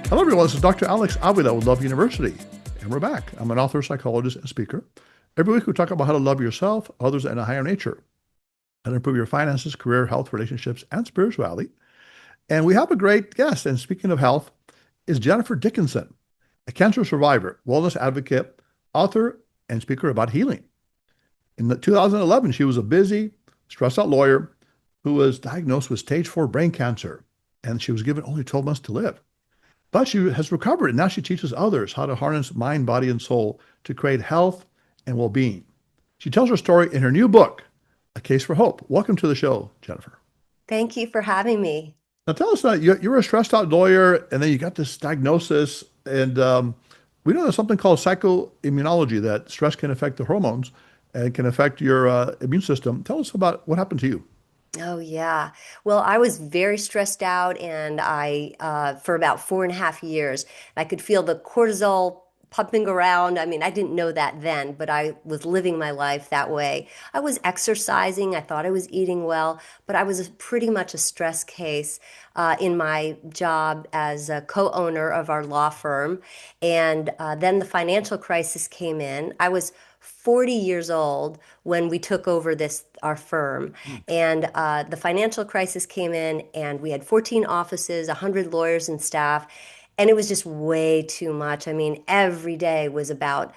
Hello, everyone. This is Dr. Alex Avila with Love University, and we're back. I'm an author, psychologist, and speaker. Every week, we talk about how to love yourself, others, and a higher nature, and improve your finances, career, health, relationships, and spirituality. And we have a great guest. And speaking of health, is Jennifer Dickenson, a cancer survivor, wellness advocate, author, and speaker about healing. In 2011, she was a busy, stressed out lawyer who was diagnosed with stage 4 brain cancer, and she was given only 12 months to live. But she has recovered, and now she teaches others how to harness mind, body, and soul to create health and well-being. She tells her story in her new book, A Case for Hope. Welcome to the show, Jennifer. Thank you for having me. Now tell us that you're a stressed out lawyer, and then you got this diagnosis, and we know there's something called psychoimmunology, that stress can affect the hormones and can affect your immune system. Tell us about what happened to you. Oh, yeah. Well, I was very stressed out, and for about 4.5 years, I could feel the cortisol pumping around. I mean, I didn't know that then, but I was living my life that way. I was exercising. I thought I was eating well, but I was pretty much a stress case in my job as a co-owner of our law firm. And then the financial crisis came in. I was 40 years old when we took over this our firm, and the financial crisis came in, and we had 14 offices, 100 lawyers and staff, and it was just way too much. I mean, every day was about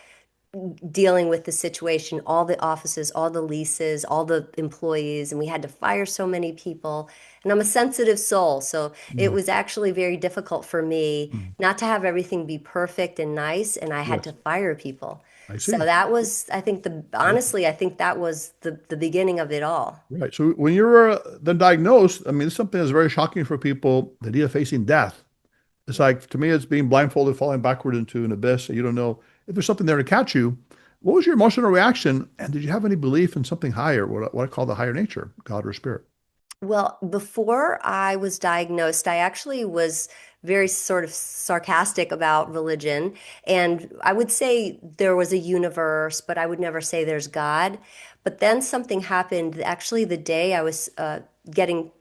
dealing with the situation, all the offices, all the leases, all the employees, and we had to fire so many people. And I'm a sensitive soul, so it Mm, was actually very difficult for me mm. not to have everything be perfect and nice, and I had to Yes, fire people. I So see. that was, I think honestly, I think that was the beginning of it all. Right. So when you were then diagnosed, I mean, it's something that's very shocking for people, the idea of facing death. It's like, to me, it's being blindfolded, falling backward into an abyss, and you don't know if there's something there to catch you. What was your emotional reaction? And did you have any belief in something higher, what I call the higher nature, God or spirit? Well, before I was diagnosed, I actually was very sort of sarcastic about religion. And I would say there was a universe, but I would never say there's God. But then something happened. Actually, the day I was getting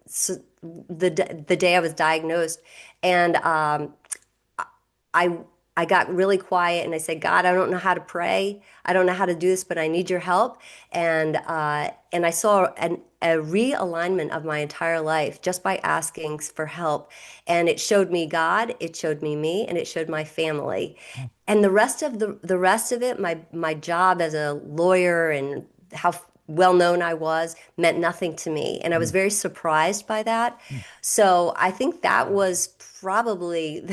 the day I was diagnosed, and I I got really quiet and I said, God, I don't know how to pray. I don't know how to do this, but I need your help. And I saw a realignment of my entire life just by asking for help. And it showed me God, it showed me, and it showed my family. And the rest of it, my job as a lawyer and how well known I was meant nothing to me. And I was Mm, very surprised by that. mm. So I think that was probably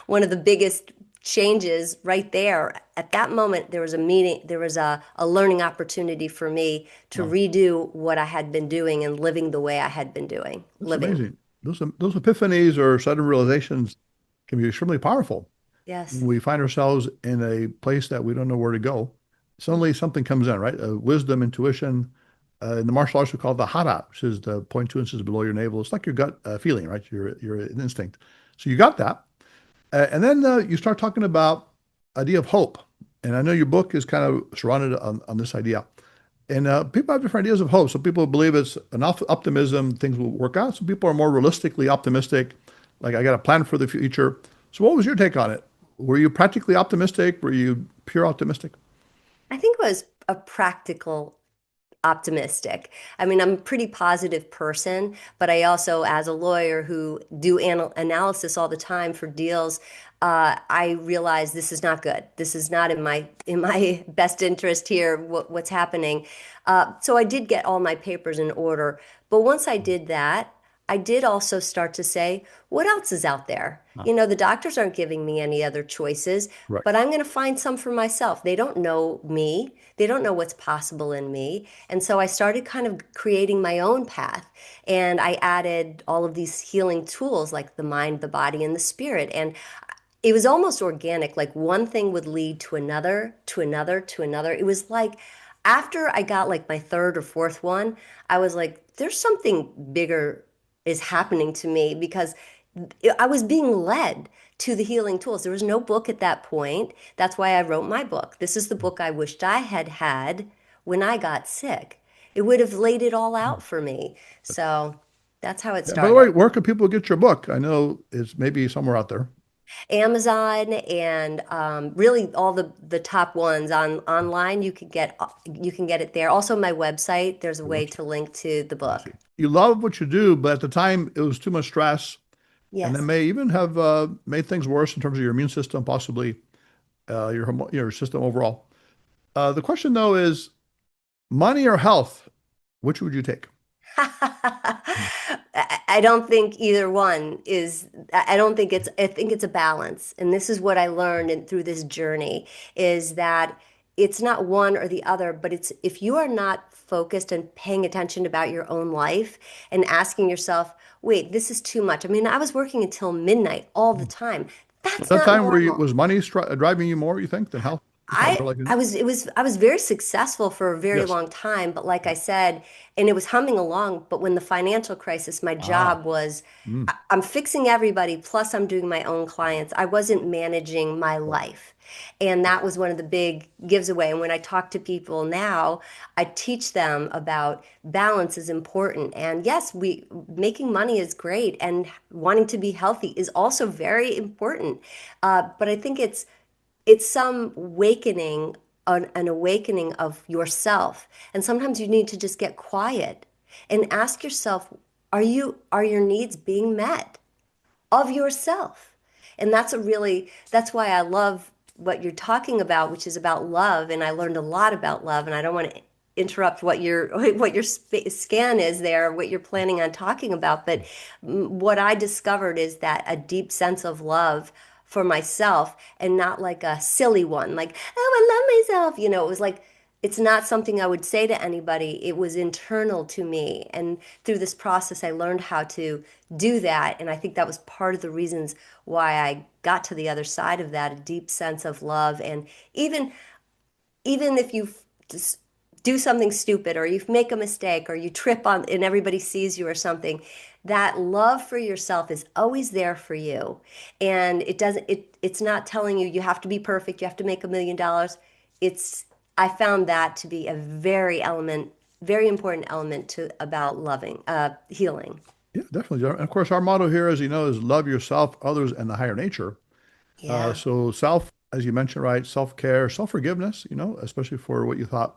one of the biggest changes right there. At that moment, there was a meeting, there was a learning opportunity for me to Wow, redo what I had been doing and living the way I had been that's living. amazing. Those epiphanies or sudden realizations can be extremely powerful. Yes. We find ourselves in a place that we don't know where to go. Suddenly something comes in, right? Wisdom, intuition. In the martial arts, we call it the hara, which is the point 2 inches below your navel. It's like your gut feeling, right? Your instinct. So you got that. And then you start talking about idea of hope. And I know your book is kind of surrounded on this idea. And people have different ideas of hope. Some people believe it's an optimism, things will work out. Some people are more realistically optimistic, like I got a plan for the future. So what was your take on it? Were you practically optimistic? Were you pure optimistic? I think it was a practical optimistic. I mean, I'm a pretty positive person, but I also, as a lawyer who do analysis all the time for deals, I realize this is not good. This is not in my best interest here. What's happening? So I did get all my papers in order, but once I did that, I did also start to say, what else is out there? Ah, You know, the doctors aren't giving me any other choices, right. but I'm going to find some for myself. They don't know me. They don't know what's possible in me. And so I started kind of creating my own path. And I added all of these healing tools like the mind, the body, and the spirit. And it was almost organic. Like one thing would lead to another, to another, to another. It was like after I got like my third or fourth one, I was like, there's something bigger is happening to me because I was being led to the healing tools. There was no book at that point. That's why I wrote my book. This is the book I wished I had had when I got sick. It would have laid it all out for me. So that's how it Yeah, by the way, started. where can people get your book? I know it's maybe somewhere out there. Amazon and really all the top ones on online. You can get it there. Also, my website. There's a The way website. to link to the I see. book. You love what you do, but at the time it was too much stress, and that Yes. may even have made things worse in terms of your immune system, possibly your system overall. The question though is money or health, which would you take? I don't think either one is, I don't think it's, I think it's a balance. And this is what I learned through this journey is that it's not one or the other, but it's if you are not focused and paying attention about your own life and asking yourself, wait, this is too much. I mean, I was working until midnight all the time. Was That's that not time where normal. was money driving you more, you think, than health? Is that really? I was very successful for a very Yes. long time, but like Yeah. I said, and it was humming along, but when the financial crisis, my Ah. job was Mm. I'm fixing everybody, plus I'm doing my own clients. I wasn't managing my Right. life. And that was one of the big gives away. And when I talk to people now, I teach them about balance is important. And yes, we making money is great, and wanting to be healthy is also very important. But I think it's some awakening, an awakening of yourself. And sometimes you need to just get quiet and ask yourself, are your needs being met of yourself? And that's why I love what you're talking about, which is about love. And I learned a lot about love. And I don't want to interrupt what your what your scan is there, what you're planning on talking about. But what I discovered is that a deep sense of love for myself, and not like a silly one, like, oh, I love myself. You know, it was like it's not something I would say to anybody. It was internal to me. And through this process, I learned how to do that. And I think that was part of the reasons why I got to the other side of that, a deep sense of love. And even even if you just do something stupid, or you make a mistake, or you trip on and everybody sees you or something, that love for yourself is always there for you. And it's not telling you you have to be perfect, you have to make $1 million. It's I found that to be a very important element to about loving, healing. Yeah, definitely. And of course, our motto here, as you know, is love yourself, others, and the higher nature. Yeah. So self, as you mentioned, right, self-care, self-forgiveness, especially for what you thought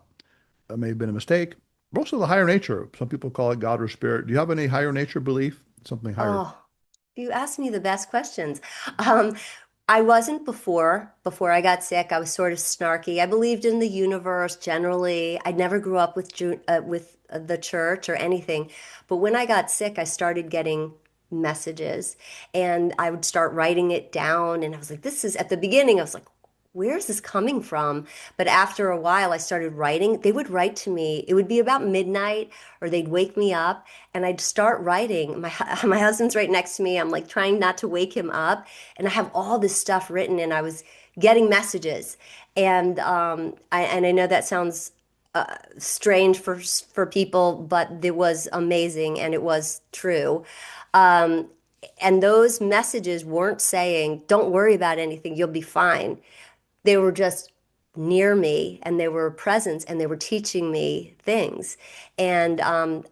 may have been a mistake. But also the higher nature. Some people call it God or spirit. Do you have any higher nature belief? Something higher? Oh, you asked me the best questions. Um, I wasn't before I got sick. I was sort of snarky. I believed in the universe generally. I never grew up with the church or anything. But when I got sick, I started getting messages, and I would start writing it down. And I was like, this is at the beginning, I was like, where is this coming from? But after a while, I started writing. They would write to me. It would be about midnight, or they'd wake me up, and I'd start writing. My husband's right next to me. I'm like trying not to wake him up, and I have all this stuff written, and I was getting messages. And I know that sounds strange for people, but it was amazing, and it was true. Um, and those messages weren't saying, "Don't worry about anything. You'll be fine." They were just near me, and they were a presence, and they were teaching me things. And I'm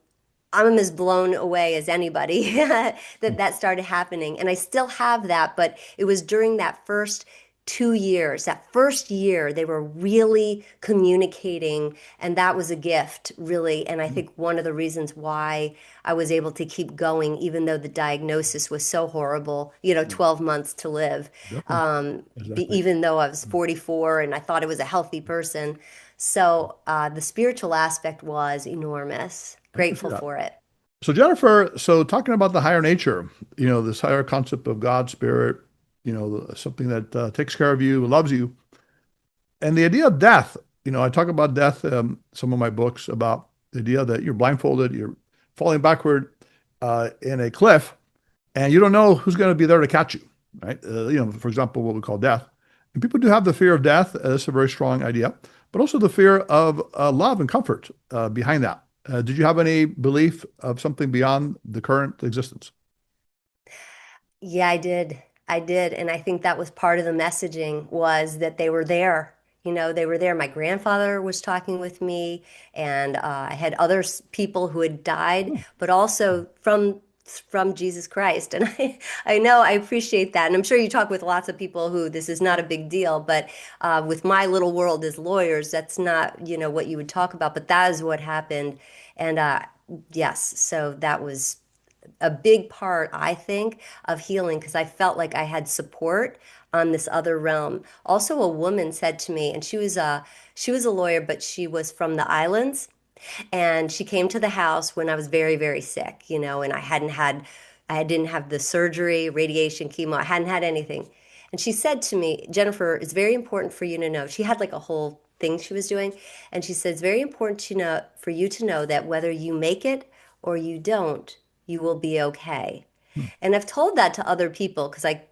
as blown away as anybody that that started happening. And I still have that, but it was during that first 2 years, that first year, they were really communicating. And that was a gift, really. And I Mm, think one of the reasons why I was able to keep going, even though the diagnosis was so horrible, mm, 12 months to live, definitely. Exactly. even though I was Mm, 44 and I thought I was a healthy person. So the spiritual aspect was enormous. I can see Grateful that. for it. So Jennifer, so talking about the higher nature, this higher concept of God, spirit, something that takes care of you, loves you, and the idea of death. I talk about death, some of my books about the idea that you're blindfolded, you're falling backward in a cliff, and you don't know who's going to be there to catch you, right? For example, what we call death. And people do have the fear of death. That's a very strong idea, but also the fear of love and comfort behind that. Did you have any belief of something beyond the current existence? Yeah, I did. I did. And I think that was part of the messaging was that they were there. They were there. My grandfather was talking with me, and I had other people who had died, Oh, but also from Jesus Christ. And I know I appreciate that. And I'm sure you talk with lots of people who this is not a big deal, but with my little world as lawyers, that's not, what you would talk about, but that is what happened. And yes, so that was a big part, I think, of healing because I felt like I had support on this other realm. Also, a woman said to me, and she was a lawyer, but she was from the islands, and she came to the house when I was very, very sick, and I didn't have the surgery, radiation, chemo, I hadn't had anything. And she said to me, Jennifer, it's very important for you to know. She had like a whole thing she was doing. And she said, it's very important to know for you to know that whether you make it or you don't, you will be okay. Hmm. And I've told that to other people because I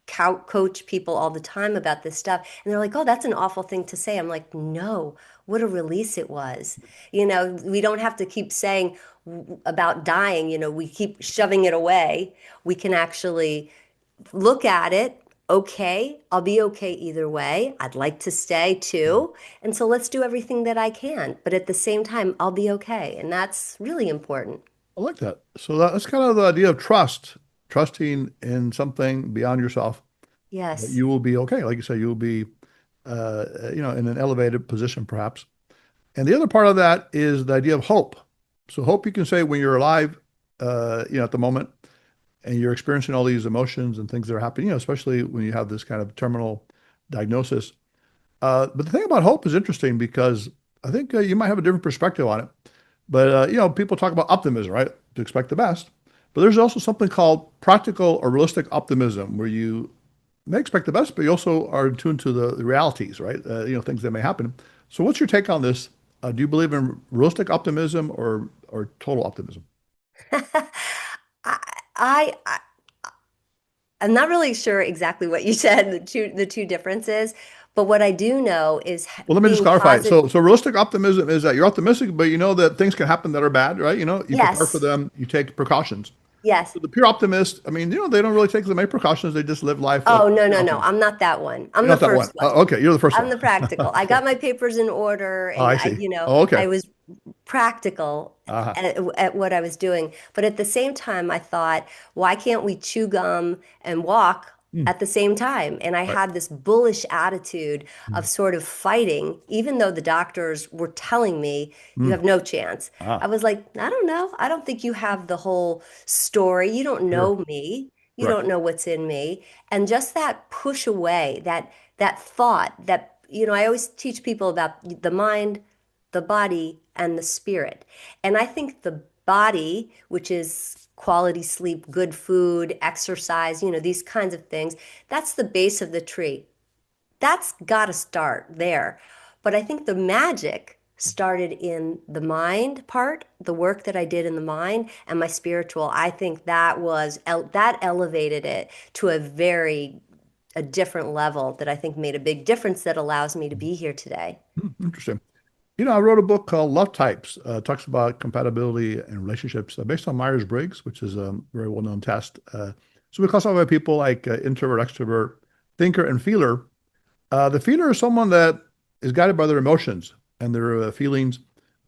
coach people all the time about this stuff. And they're like, oh, that's an awful thing to say. I'm like, no, what a release it was. We don't have to keep saying about dying, we keep shoving it away. We can actually look at it. Okay, I'll be okay either way. I'd like to stay too. And so let's do everything that I can. But at the same time, I'll be okay. And that's really important. I like that. So that's kind of the idea of trust, trusting in something beyond yourself that Yes. you will be okay. Like you say, you will be, in an elevated position perhaps. And the other part of that is the idea of hope. So hope you can say when you're alive, at the moment, and you're experiencing all these emotions and things that are happening, especially when you have this kind of terminal diagnosis. But the thing about hope is interesting because I think you might have a different perspective on it. But people talk about optimism, right? To expect the best. But there's also something called practical or realistic optimism, where you may expect the best, but you also are in tune to the realities, right? Things that may happen. So, what's your take on this? Do you believe in realistic optimism or total optimism? I, I I'm not really sure exactly what you said, the two differences, but what I do know is Well, let me just being clarify. positive. So realistic optimism is that you're optimistic, but you know that things can happen that are bad, right? You prepare for Yes, them, you take precautions. yes. So the pure optimist, I mean, they don't really take as many precautions. They just live life like Oh, no, no, no. optimist. I'm not that one. I'm You're the not that one. first one. Okay, you're the first I'm one. the practical. I Okay. got my papers in order Oh, and I see. I Okay. was practical Uh-huh. at what I was doing. But at the same time, I thought, why can't we chew gum and walk Hmm. at the same time? And I Right. had this bullish attitude Hmm. of sort of fighting, even though the doctors were telling me you Hmm. have no chance. I Ah, was like, I don't know. I don't think you have the whole story. You don't sure. know me. You Correct. don't know what's in me. And just that push away, that thought, I always teach people about the mind, the body, and the spirit. And I think the body, which is quality sleep, good food, exercise, these kinds of things, that's the base of the tree. That's got to start there. But I think the magic started in the mind part, the work that I did in the mind, and my spiritual. I think that elevated it to a different level that I think made a big difference that allows me to be here today. Interesting. I wrote a book called Love Types. Talks about compatibility and relationships based on Myers-Briggs, which is a very well-known test. So we classify people like introvert, extrovert, thinker, and feeler. The feeler is someone that is guided by their emotions and their feelings,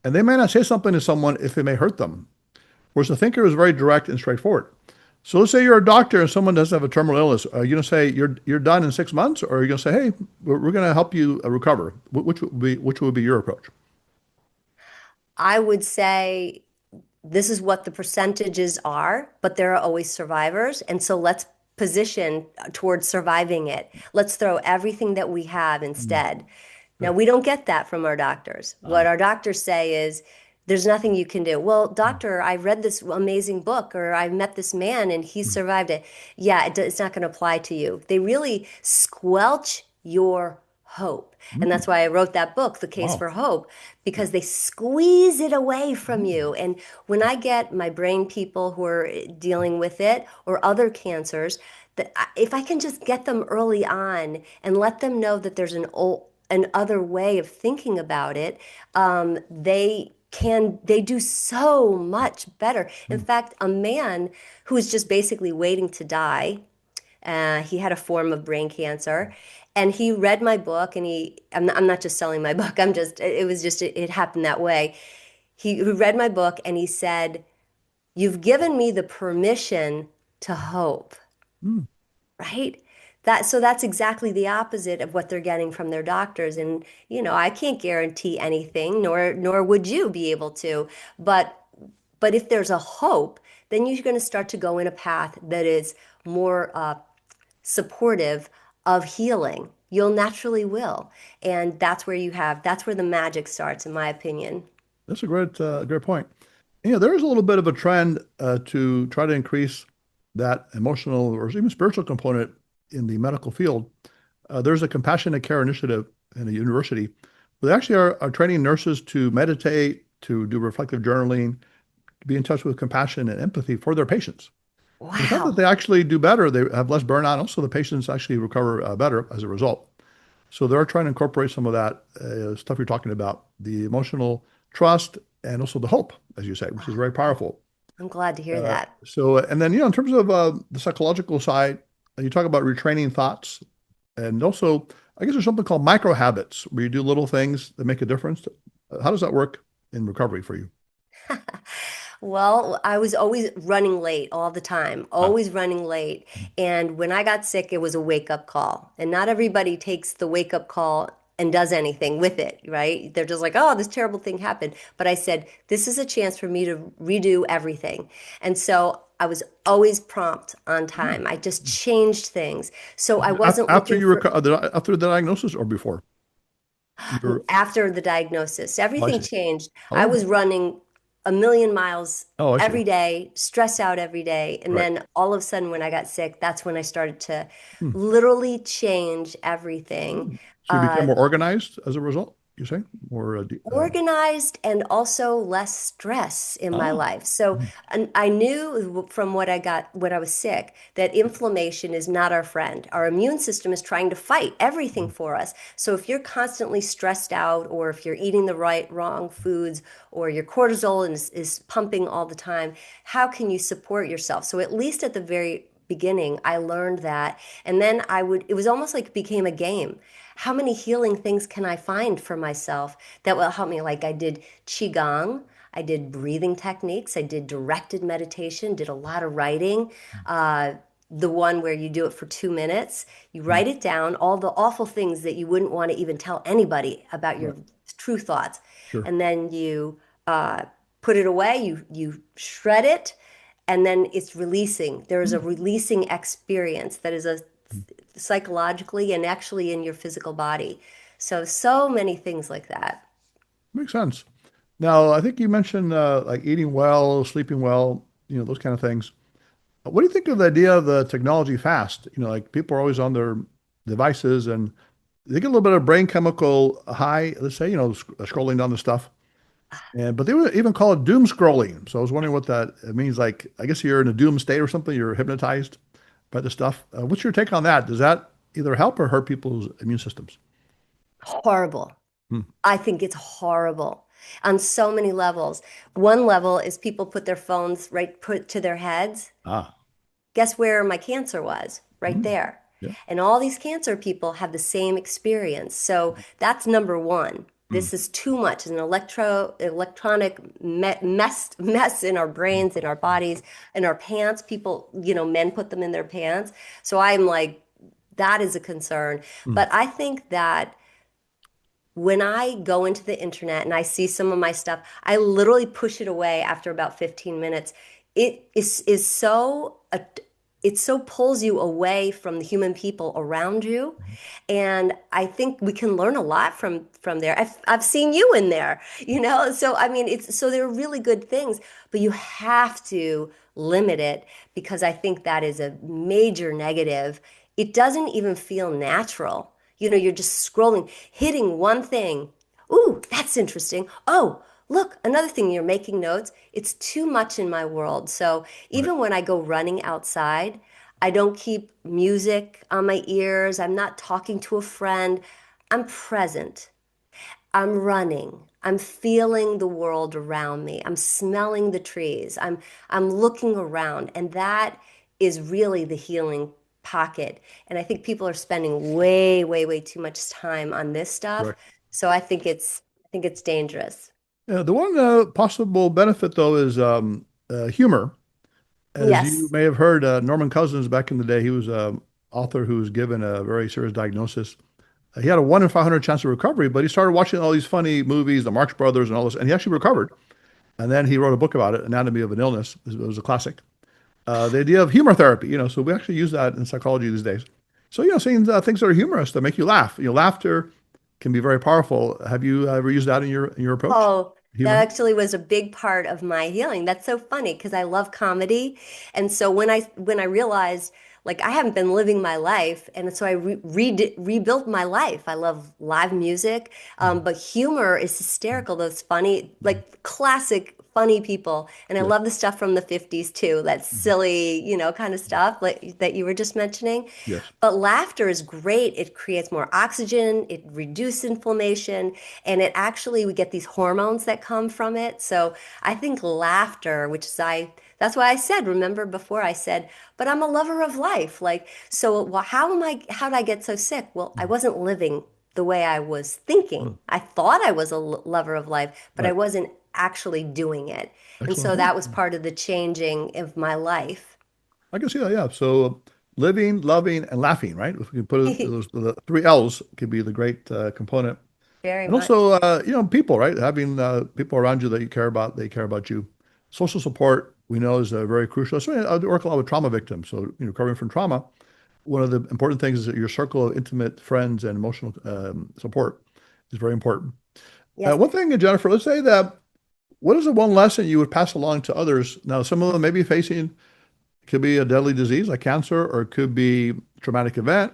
and they may not say something to someone if it may hurt them. Whereas the thinker is very direct and straightforward. So let's say you're a doctor and someone doesn't have a terminal illness. Are you going to say you're done in 6 months, or are you going to say, hey, we're going to help you recover? Which would be your approach? I would say this is what the percentages are, but there are always survivors. And so let's position towards surviving it. Let's throw everything that we have Mm, instead. Now, good. we don't get that from our doctors. What Ah, our doctors say is, there's nothing you can do. Well, doctor, I read this amazing book, or I met this man and he mm, survived it. Yeah, it's not going to apply to you. They really squelch your hope. And mm, that's why I wrote that book, The Case wow. for Hope, because they squeeze it away from Mm, you. And when I get my brain people who are dealing with it or other cancers, that if I can just get them early on and let them know that there's an other way of thinking about it, they do so much better. In mm, fact, a man who was just basically waiting to die, he had a form of brain cancer, and he read my book. And I'm not just selling my book. It was just it happened that way. He read my book and he said, You've given me the permission to hope, Mm, right? That's exactly the opposite of what they're getting from their doctors. And, I can't guarantee anything, nor would you be able to. But but if there's a hope, then you're going to start to go in a path that is more supportive of healing. You'll naturally will. And that's where the magic starts, in my opinion. that's a great point. There is a little bit of a trend to try to increase that emotional or even spiritual component in the medical field. There's a compassionate care initiative in a university. They actually are training nurses to meditate, to do reflective journaling, to be in touch with compassion and empathy for their patients. And they found that Wow. they actually do better. They have less burnout. Also, the patients actually recover better as a result. So they're trying to incorporate some of that stuff you're talking about, the emotional trust and also the hope, as you say, which is very powerful. I'm glad to hear that. And then, in terms of the psychological side, you talk about retraining thoughts. And also, I guess there's something called micro habits where you do little things that make a difference. How does that work in recovery for you? Well, I was always running late all the time, Ah, always running late. And when I got sick, it was a wake-up call. And not everybody takes the wake-up call and does anything with it, right? They're just like, oh, this terrible thing happened. But I said, this is a chance for me to redo everything. And so I was always prompt on mm. time. I just changed things. So I wasn't After looking you for after the diagnosis or before? You're, after the diagnosis. oh, I Everything see. changed. I Oh, was running a million miles oh, I see. every day, stressed out every day. And Right. then all of a sudden, when I got sick, that's when I started to Hmm. literally change everything. Hmm. So you became Uh, more organized as a result, you say? More, Organized and also less stress in my ah, life. So, mm, and I knew from what I got when I was sick that inflammation is not our friend. Our immune system is trying to fight everything mm, for us. So if you're constantly stressed out, or if you're eating the wrong foods, or your cortisol is pumping all the time, how can you support yourself? So at least at the very beginning, I learned that. And then it was almost like it became a game. How many healing things can I find for myself that will help me? Like I did Qigong, I did breathing techniques, I did directed meditation, did a lot of writing. Uh, the one where you do it for 2 minutes, you mm, write it down, all the awful things that you wouldn't want to even tell anybody about right. your true thoughts. Sure. And then you put it away, you shred it, and then it's releasing. There is a Mm, releasing experience that is a mm. psychologically and actually in your physical body. So many things like that. Makes sense. Now, I think you mentioned like eating well, sleeping well, those kind of things. What do you think of the idea of the technology fast? Like people are always on their devices and they get a little bit of brain chemical high, let's say, scrolling down the stuff. And but they would even call it doom scrolling. So I was wondering what that it means. Like, I guess you're in a doom state or something. You're hypnotized by the stuff. What's your take on that? Does that either help or hurt people's immune systems? Horrible. Hmm. I think it's horrible on so many levels. One level is people put their phones right put to their heads. Ah. Guess where my cancer was? Right Hmm. there. Yeah. And all these cancer people have the same experience. So that's number one. Hmm. This is too much. An electronic mess in our brains, in our bodies, in our pants. People, men put them in their pants. So I'm like, that is a concern. Hmm. But I think that when I go into the internet and I see some of my stuff, I literally push it away after about 15 minutes. It is it so pulls you away from the human people around you. And I think we can learn a lot from there. I've seen you in there, So I mean, they're really good things, but you have to limit it because I think that is a major negative. It doesn't even feel natural. You're just scrolling, hitting one thing. Ooh, that's interesting. Oh, look, another thing, you're making notes. It's too much in my world. So Right. even when I go running outside, I don't keep music on my ears. I'm not talking to a friend. I'm present. I'm running. I'm feeling the world around me. I'm smelling the trees. I'm looking around, and that is really the healing pocket. And I think people are spending way, way, way too much time on this stuff. Right. So I think it's dangerous. Yeah, the one possible benefit though is humor. As you Yes. may have heard, Norman Cousins back in the day, he was an author who was given a very serious diagnosis. He had a 1 in 500 chance of recovery, but he started watching all these funny movies, the Marx Brothers and all this, and he actually recovered. And then he wrote a book about it, Anatomy of an Illness. It was a classic. The idea of humor therapy, so we actually use that in psychology these days. So, saying things that are humorous that make you laugh. Laughter can be very powerful. Have you ever used that in your approach? Oh, that Humor? actually was a big part of my healing. That's so funny because I love comedy. And so when I realized like I haven't been living my life, and so I rebuilt my life. I love live music, Mhm. but humor is hysterical. Those funny, Mhm. like classic funny people, and I Yes. love the stuff from the 50s too. That Mhm. silly, kind of stuff like that you were just mentioning. Yes. But laughter is great. It creates more oxygen, it reduces inflammation, and it actually, we get these hormones that come from it. So I think laughter, that's why I said, remember before I said, but I'm a lover of life. Like, so well, how did I get so sick? Well, I Mhm. wasn't living the way I was thinking. Oh, I thought I was a lover of life, but I right. wasn't actually doing it. And Excellent so that point. was part of the changing of my life. I can see that, yeah. So living, loving, and laughing, right? If we can put it, those the three L's could be the great component. Very And much. also, people, right? Having people around you that you care about, they care about you. Social support, we know, is very crucial. So I work a lot with trauma victims. So, recovering from trauma, one of the important things is that your circle of intimate friends and emotional support is very important. Yes. One thing, Jennifer, let's say that what is the one lesson you would pass along to others? Now, some of them may be facing, it could be a deadly disease like cancer, or it could be a traumatic event,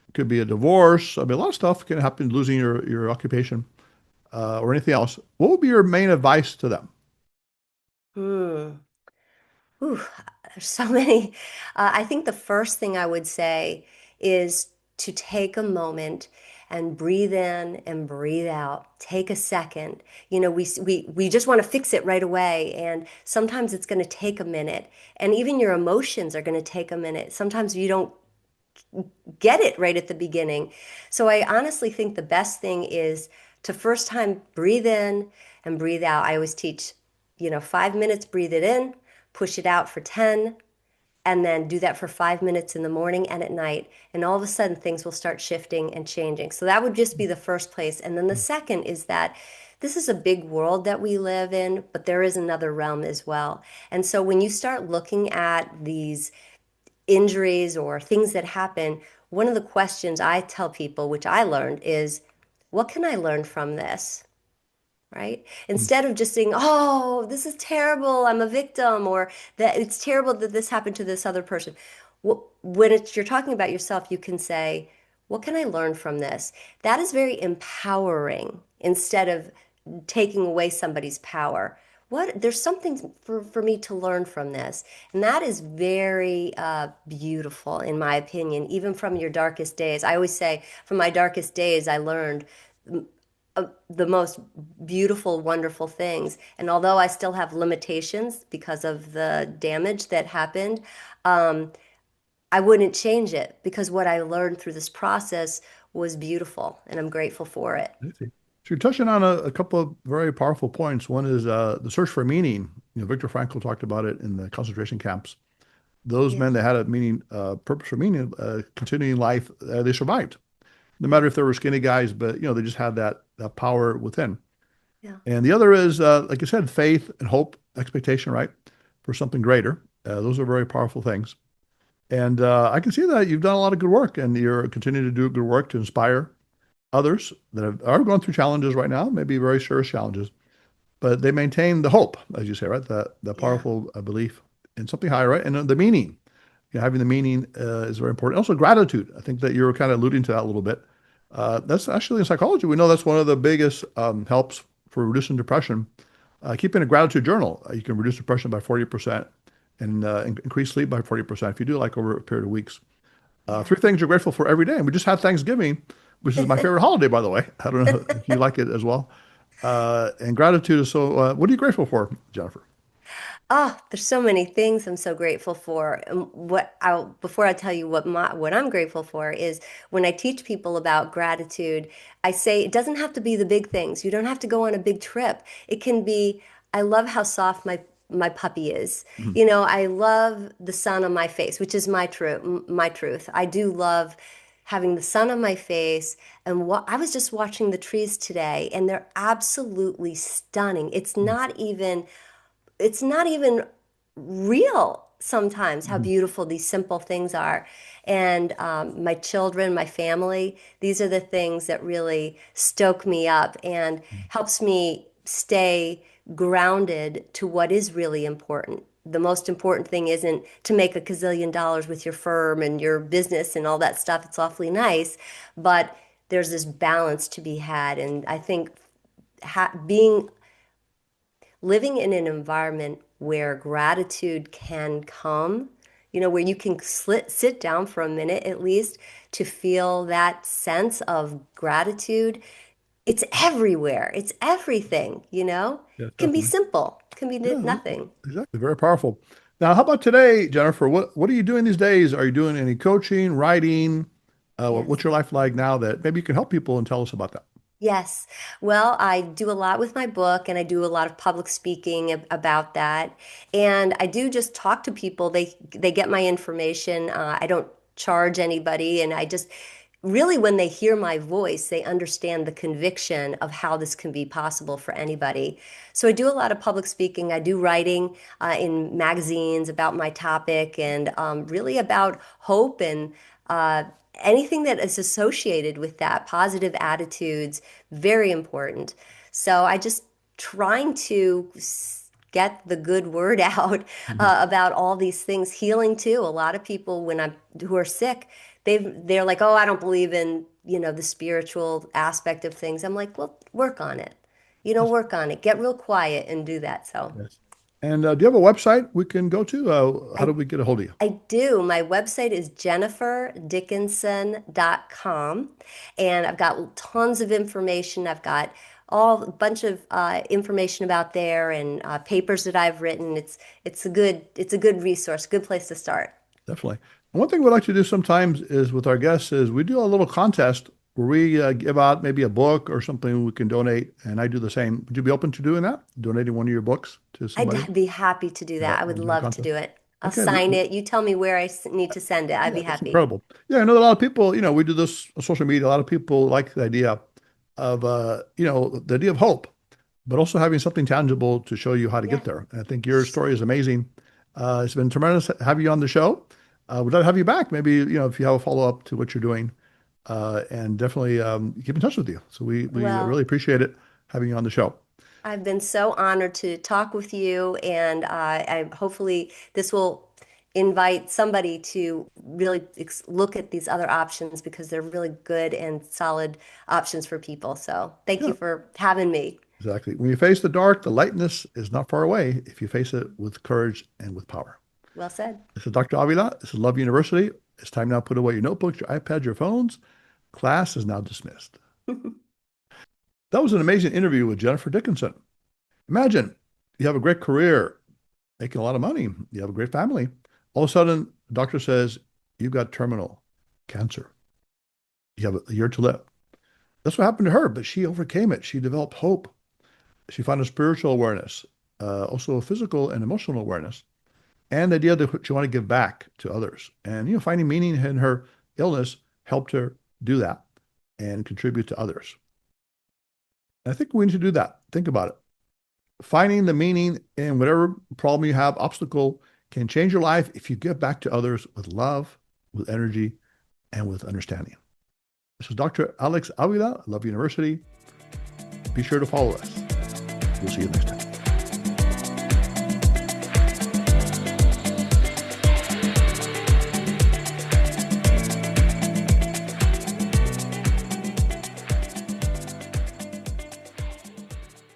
it could be a divorce. I mean, a lot of stuff can happen, losing your occupation or anything else. What would be your main advice to them? Hmm. Ooh, there's so many. I think the first thing I would say is to take a moment and breathe in and breathe out. Take a second. We just want to fix it right away, and sometimes it's going to take a minute. And even your emotions are going to take a minute. Sometimes you don't get it right at the beginning. So I honestly think the best thing is to first time breathe in and breathe out. I always teach, 5 minutes, breathe it in, push it out for 10, and then do that for 5 minutes in the morning and at night. And all of a sudden, things will start shifting and changing. So that would just be the first place. And then the second is that this is a big world that we live in, but there is another realm as well. And so when you start looking at these injuries or things that happen, one of the questions I tell people, which I learned, is what can I learn from this? Right? Instead of just saying, oh, this is terrible, I'm a victim, or that it's terrible that this happened to this other person. When you're talking about yourself, you can say, what can I learn from this? That is very empowering instead of taking away somebody's power. There's something for me to learn from this. And that is very beautiful, in my opinion, even from your darkest days. I always say, from my darkest days, I learned the most beautiful, wonderful things. And although I still have limitations because of the damage that happened, um, I wouldn't change it because what I learned through this process was beautiful, and I'm grateful for it. I see. So you're touching on a couple of very powerful points. One is the search for meaning. Viktor Frankl talked about it in the concentration camps. Those Yeah, men that had a meaning, purpose for meaning, continuing life, they survived. No matter if they were skinny guys, but they just had that power within. yeah, And the other is, like you said, faith and hope, expectation, right, for something greater. Those are very powerful things. And I can see that you've done a lot of good work, and you're continuing to do good work to inspire others that are going through challenges right now, maybe very serious challenges, but they maintain the hope, as you say, right? The yeah, powerful belief in something higher, right? And the meaning. Having the meaning is very important. Also, gratitude. I think that you're kind of alluding to that a little bit. That's actually in psychology. We know that's one of the biggest helps for reducing depression. Keeping a gratitude journal, you can reduce depression by 40% and increase sleep by 40% if you do like over a period of weeks. yeah. Three things you're grateful for every day. And we just had Thanksgiving, which is my favorite holiday, by the way. I don't know if you like it as well. And gratitude is so, what are you grateful for, Jennifer? Oh, there's so many things I'm so grateful for. And before I tell you what I'm grateful for is when I teach people about gratitude, I say it doesn't have to be the big things. You don't have to go on a big trip. It can be, I love how soft my puppy is. Mhm. You know, I love the sun on my face, which is my truth. I do love having the sun on my face. And what I was just watching the trees today, and they're absolutely stunning. It's not even real sometimes how Mhm. beautiful these simple things are. And my children, my family, these are the things that really stoke me up and helps me stay grounded to what is really important. The most important thing isn't to make a gazillion dollars with your firm and your business and all that stuff. It's awfully nice, but there's this balance to be had. And I think being living in an environment where gratitude can come, where you can sit down for a minute at least to feel that sense of gratitude. It's everywhere. It's everything, Yeah, Can be definitely. simple, can be Yeah, nothing. exactly. Very powerful. Now, how about today, Jennifer? What are you doing these days? Are you doing any coaching, writing? What's Yes. your life like now that maybe you can help people and tell us about that? Yes. Well, I do a lot with my book and I do a lot of public speaking about that. And I do just talk to people. They get my information. I don't charge anybody and I just really when they hear my voice, they understand the conviction of how this can be possible for anybody. So I do a lot of public speaking. I do writing in magazines about my topic and really about hope and uh, anything that is associated with that, positive attitudes, very important. So I just trying to get the good word out Mhm. about all these things, healing too. A lot of people when I'm who are sick, they're like, "Oh, I don't believe in, the spiritual aspect of things." I'm like, "Well, work on it. Yes. Work on it. Get real quiet and do that." So, Yes. And do you have a website we can go to? How do I we get a hold of you? I do. My website is jenniferdickinson.com, and I've got tons of information. I've got a bunch of information about there and papers that I've written. It's a good resource, good place to start. Definitely. And one thing we like to do sometimes is with our guests is we do a little contest where we give out maybe a book or something we can donate, and I do the same. Would you be open to doing that? Donating one of your books to somebody? I'd be happy to do that. I would We'll do a love to contest. do it. I'll Okay. sign it. You tell me where I need to send it. I'd Yeah, be that's happy. incredible. Yeah, I know a lot of people, we do this on social media. A lot of people like the idea of, the idea of hope, but also having something tangible to show you how to Yeah. get there. And I think your story is amazing. It's been tremendous to have you on the show. We'd love to have you back. Maybe, if you have a follow-up to what you're doing, and definitely keep in touch with you. So we really Well, appreciate it having you on the show. I've been so honored to talk with you, and I hopefully this will invite somebody to really look at these other options because they're really good and solid options for people. So thank Yeah, you for having me. exactly. When you face the dark, the lightness is not far away if you face it with courage and with power. Well said. This is Dr. Avila. This is Love University. It's time now to put away your notebooks, your iPads, your phones. Class is now dismissed. That was an amazing interview with Jennifer Dickenson. Imagine you have a great career, making a lot of money, you have a great family. All of a sudden, the doctor says, you've got terminal cancer. You have a year to live. That's what happened to her, but she overcame it. She developed hope. She found a spiritual awareness, also a physical and emotional awareness, and the idea that she wanted to give back to others. And, finding meaning in her illness helped her do that and contribute to others. And I think we need to do that. Think about it. Finding the meaning in whatever problem you have, obstacle, can change your life if you give back to others with love, with energy, and with understanding. This is Dr. Alex Avila, Love University. Be sure to follow us. We'll see you next time.